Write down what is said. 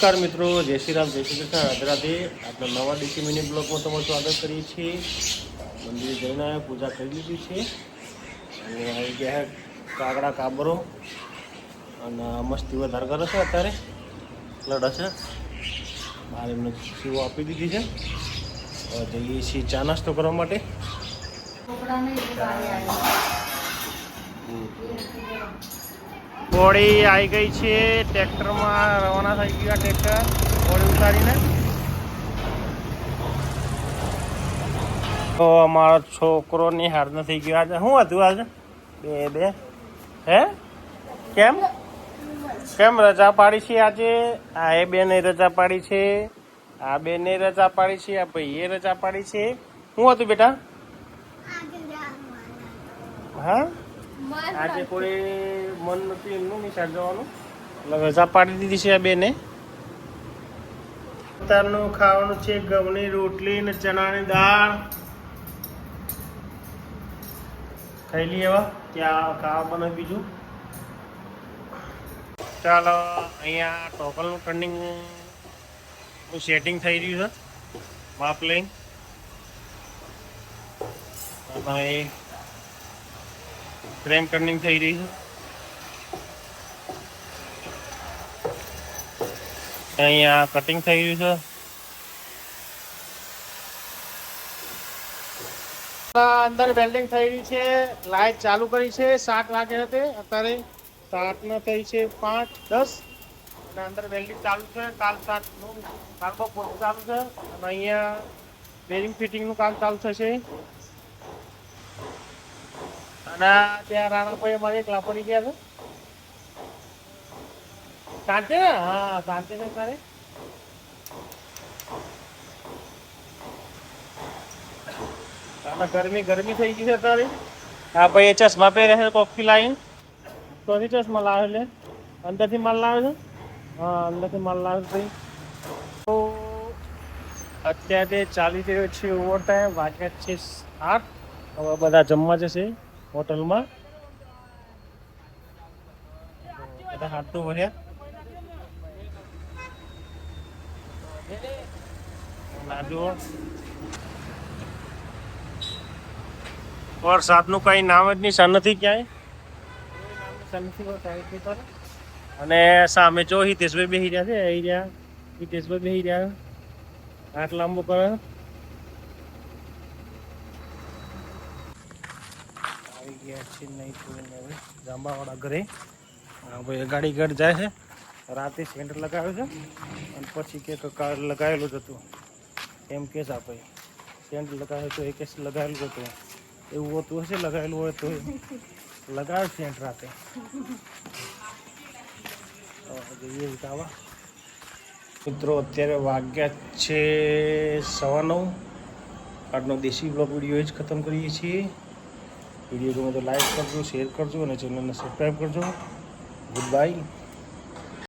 નમસ્કાર મિત્રો, જય શ્રી રામ, જય શ્રી કૃષ્ણ, રાધે રાધે. આપણા નવા ડીસી મિની બ્લોગમાં તમારું સ્વાગત કરીએ છીએ. મંદિરે જઈને પૂજા કરી લીધી છે અને આવી ગયા કાગડા કાબરો અને મસ્તી વધારે કરે છે. અત્યારે લડે છે બહાર, એમને શીવો આપી દીધી છે. જઈએ છીએ ચા નાસ્તો કરવા માટે. હોળી આવી ગઈ છે, ટ્રેક્ટરમાં રવાના થઈ ગયા. ટ્રેક્ટર હોળી ઉતારીને તો અમારો છોકરો નિહાર ન થઈ ગયો. આજે શું હતું? આજે બે હે કેમ કેમ રજા પાડી છે આજે? આ એ બેને રજા પાડી છે, આ બેને રજા પાડી છે, આ ભાઈએ રજા પાડી છે. શું હતું બેટા? હા, આજે કોઈ મન નથી એમનું નિશાળ જવાનું, એટલે રજા પાડી દીધી છે આ બેને. અત્યારનું ખાવાનું છે ઘઉંની રોટલી ને ચણાની દાળ. ખાઈ લઈએ હવે, ત્યાં ખાવા બનાવી બીજું. ચાલો, અહીંયા ટોકલનું ટર્નિંગ સેટિંગ થઈ રહ્યું છે, માપ લઈને. ફ્રેમ ટર્નિંગ થઈ રહી છે. અહીંયા કટિંગ થઈ રહ્યું છે. અંદર વેલ્ડિંગ થઈ રહી છે. લાઈટ ચાલુ કરી છે. 7 વાગે હતી, અત્યારે 7 ન થઈ છે 5:10 અને અંદર વેલ્ડિંગ ચાલુ છે. કાલ 7નું કાલ બપોર ચાલુ છે અને અહીંયા બેરિંગ ફિટિંગનું કામ ચાલુ થશે. અને ત્યાં રાણાભાઈ અમારે એકલા પડી ગયા છે. કાંતે ને? હા, કાંતે ને તારે ગરમી થઈ ગઈ છે તારી. હા ભાઈ, એ ચશ્મા પહેરે છે કોફી લાવીને. તોથી ચશ્મા લાવે એટલે અંદરથી માલ લાવે છે. હા, અંદરથી માલ લાવે છે. તો અત્યારે ચાલી રહ્યો છે ઓવર ટાઈમ. વાગ્યા છે 8. હવે બધા જમવા જશે હોટલમાં. બધા હાથ તો ભર્યા. વરસાદનું કઈ નામ જ નિશાન નથી ક્યાંય. અને સામે જો હિતેશભાઈ બેસી રહ્યા છે. અહીં રહ્યા હિતેશભાઈ બેસી રહ્યા, હાથ લાંબો કરે. આવી ગયા છે નહીં હવે જાંબાવાળા ઘરે. હા ભાઈ, ગાડી ઘર જાય છે. રાતે સેન્ટ લગાવ્યો છે અને પછી કે લગાવેલું જ હતું એમ કે છે. ભાઈ સેન્ટ લગાવ્યો તો એ કે લગાવેલું જ હતું એવું હોતું હશે. લગાવેલું હોય તો લગાવે સેન્ટ રાતે. જઈએ ઉતાવા મિત્રો. અત્યારે વાગ્યા છે 9:15. આજનો દેશી બ્લોગ વિડીયો જ ખતમ કરીએ છીએ. વિડીયો ગમે તો લાઈક કરજો, શેર કરજો અને ચેનલને સબસ્ક્રાઈબ કરજો. Good bye.